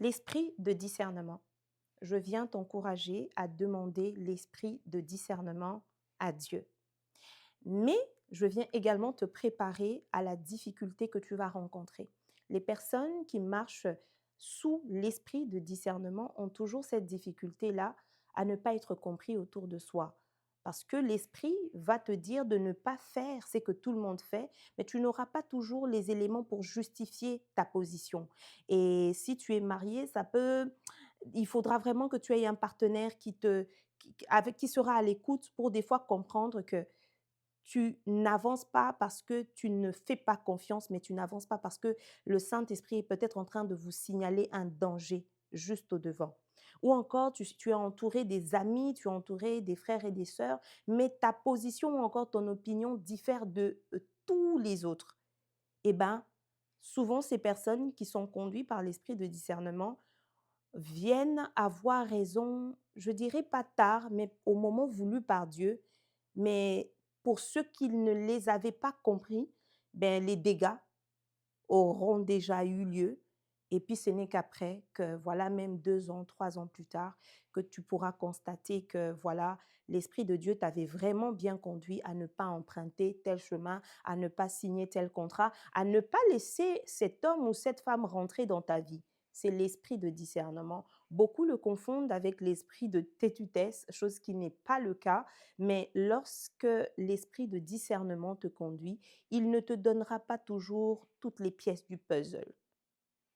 L'esprit de discernement. Je viens t'encourager à demander l'esprit de discernement à Dieu. Mais je viens également te préparer à la difficulté que tu vas rencontrer. Les personnes qui marchent sous l'esprit de discernement ont toujours cette difficulté-là à ne pas être compris autour de soi. Parce que l'esprit va te dire de ne pas faire ce que tout le monde fait, mais tu n'auras pas toujours les éléments pour justifier ta position. Et si tu es marié, il faudra vraiment que tu aies un partenaire avec qui sera à l'écoute pour des fois comprendre que tu n'avances pas parce que tu ne fais pas confiance, mais tu n'avances pas parce que le Saint-Esprit est peut-être en train de vous signaler un danger juste au-devant. Ou encore, tu es entouré des amis, tu es entouré des frères et des sœurs, mais ta position ou encore ton opinion diffère de tous les autres. Eh bien, souvent, ces personnes qui sont conduites par l'esprit de discernement viennent avoir raison, je dirais pas tard, mais au moment voulu par Dieu. Mais pour ceux qui ne les avaient pas compris, ben, les dégâts auront déjà eu lieu. Et puis ce n'est qu'après que, voilà, même 2 ans, 3 ans plus tard, que tu pourras constater que, voilà, l'Esprit de Dieu t'avait vraiment bien conduit à ne pas emprunter tel chemin, à ne pas signer tel contrat, à ne pas laisser cet homme ou cette femme rentrer dans ta vie. C'est l'esprit de discernement. Beaucoup le confondent avec l'esprit de têtutesse, chose qui n'est pas le cas. Mais lorsque l'esprit de discernement te conduit, il ne te donnera pas toujours toutes les pièces du puzzle.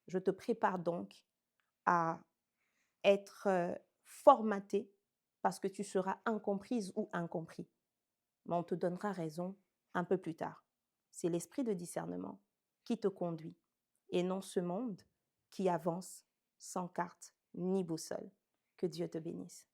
Je te prépare donc à être formaté parce que tu seras incomprise ou incompris. Mais on te donnera raison un peu plus tard. C'est l'esprit de discernement qui te conduit et non ce monde qui avance sans carte ni boussole. Que Dieu te bénisse.